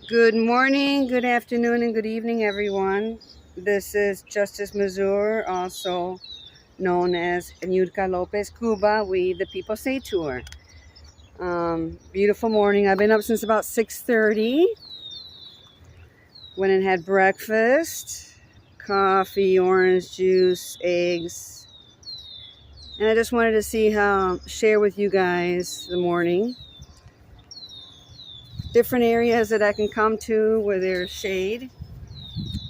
Good morning, good afternoon, and good evening, everyone. This is Justice Mazur, also known as Nurka Lopez Cuba, We the People Say Tour. Beautiful morning. I've been up since about 6:30. Went and had breakfast, coffee, orange juice, eggs. And I just wanted to share with you guys the morning. Different areas that I can come to where there's shade.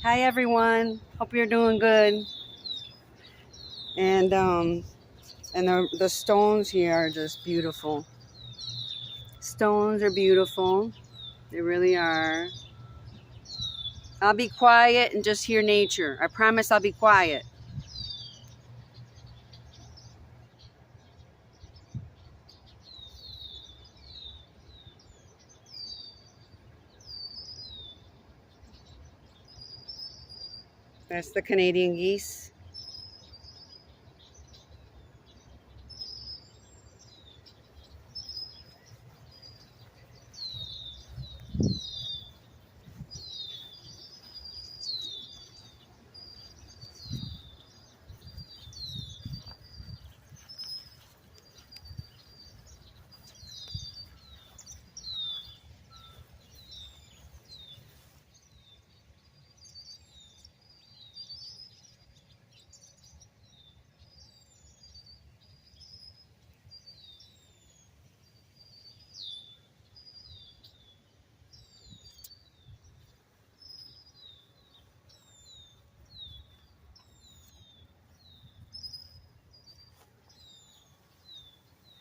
Hi everyone, hope you're doing good. And the stones here are just beautiful. Stones are beautiful, they really are. I'll be quiet and just hear nature. I promise I'll be quiet. That's the Canadian geese.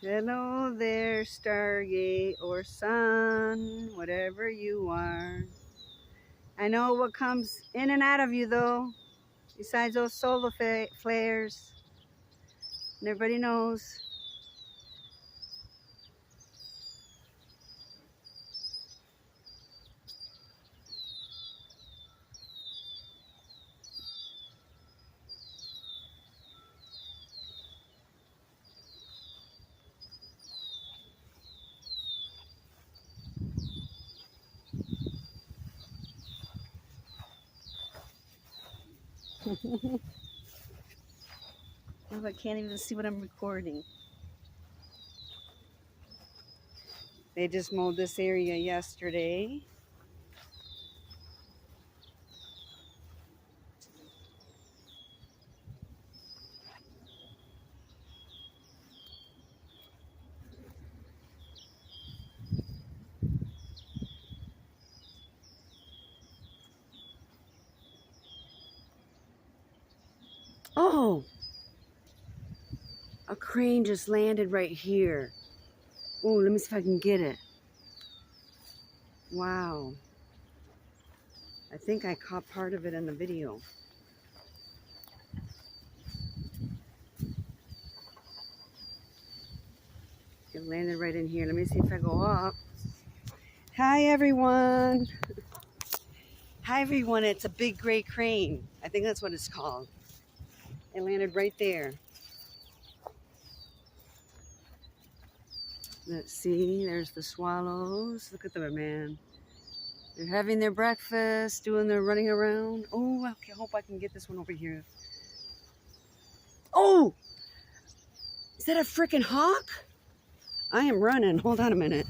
Hello there, Stargate or sun, whatever you are. I know what comes in and out of you though, besides those solar flares. And everybody knows. I can't even see what I'm recording. They just mowed this area yesterday. Oh, a crane just landed right here. Oh, let me see if I can get it. Wow. I think I caught part of it in the video. It landed right in here. Let me see if I go up. Hi, everyone. Hi, everyone. It's a big gray crane. I think that's what it's called. It landed right there. Let's see. There's the swallows. Look at them, man. They're having their breakfast, doing their running around. Oh, I hope I can get this one over here. Oh! Is that a freaking hawk? I am running. Hold on a minute.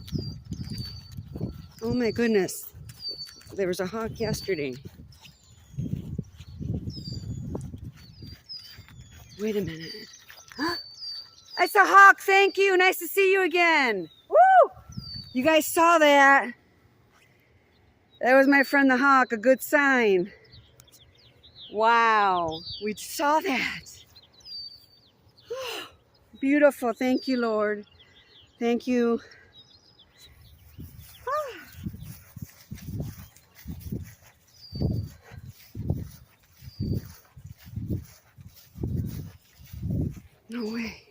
Oh my goodness. There was a hawk yesterday. Wait a minute. It's a hawk. Thank you. Nice to see you again. Woo! You guys saw that. That was my friend the hawk. A good sign. Wow. We saw that. Beautiful. Thank you, Lord. Thank you. No way.